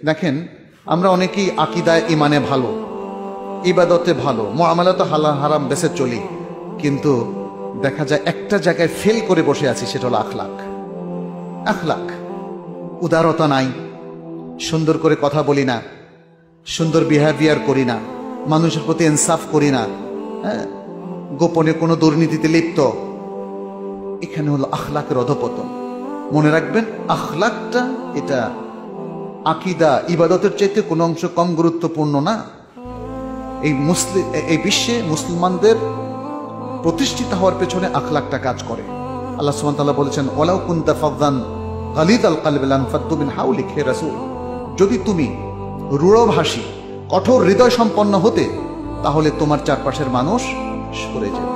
দেখেন, আমরা অনেকেই আকীদায় ইমানে ভালো, ইবাদতে ভালো, মুআমালাতে হালাল হারাম বেঁচে চলি, কিন্তু দেখা যায় একটা জায়গায় ফেল করে বসে আছি, সেটা হলো আখলাক। আখলাক, উদারতা নাই, সুন্দর করে কথা বলি না, সুন্দর বিহেভিয়ার করি না, মানুষের প্রতি ইনসাফ করি না, গোপনে কোনো দুর্নীতিতে লিপ্ত। এখানে হলো আখলাকের অধপতন। মনে রাখবেন, আখলাকটা এটা আকীদা ইবাদতের চাইতে কোনো অংশ কম গুরুত্বপূর্ণ না। এই বিশ্বে মুসলমানদের প্রতিষ্ঠিত হওয়ার পেছনে আখলাকটা কাজ করে। আল্লাহ সুবহানাহু ওয়া তাআলা বলেছেন, ওয়ালাউ কুনতা ফাযযান গালিযাল কলবি লানফাদ্দু মিন হাওলিক, হে রাসূল, যদি তুমি রূঢ়ভাষী, কঠোর হৃদয় সম্পন্ন হতে, তাহলে তোমার চারপাশের মানুষ সরে যেত।